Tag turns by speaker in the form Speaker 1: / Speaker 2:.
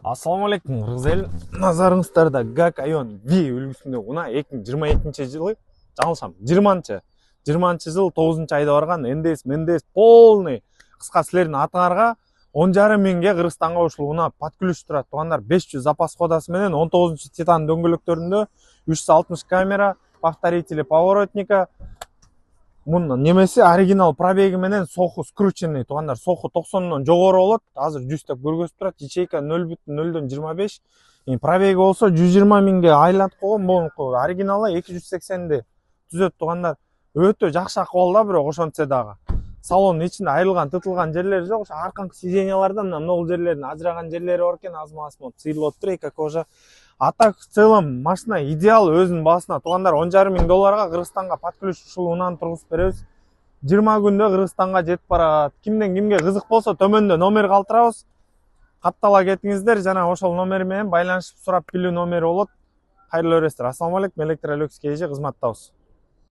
Speaker 1: Ассаламу алейкум, кыргыз эл. Назарыңыздарда ГАК Айон V үлгүсүндө уна 2022 жылы, жаңылышам, 20 жыл 9 айда барган НДС полный кыска силердин атыңарга 10,5 миңге Кыргызстанга ушул уна под ключ турат. Туугандар 500 запас кодасы менен 19 титан дөңгөлөктөрүндө 360 камера, повторители поворотника, мунун немеси оригинал пробеги менен соху скрученный. Туугандар, соху 90дон жогору болот. Азыр 100 деп көргөзүп турат. Ячейка 0,025. Пробеги болсо 120 миңге айлантып койгон. Бул оригиналы 280ди түзөт. Туугандар, өтө жакшы акыбалда, бирок ошентсе дагы салондун ичинде айрылган, тытылган жерлери жок. Ошо арканкы сиденьялардан могул жерлерин ажыраган жерлери бар экен. Аз-маз сыйылып туруп, эки кожа. А так в целом машина идеал өзүнүн баасына. Туугандар, 10,5 миң долларга Кыргызстанга под ключ ушул унаны тургузуп беребиз. 20 күндө Кыргызстанга жетип барат. Кимден кимге кызык болсо төмөндө номер калтырабыз. Каттала кетиңиздер, жана ошол номер менен байланышып сурап билүү номери болот. Кайрылуу бересиздер. Ассаламу алейкум, Электр Люкс KG кызматтабыз.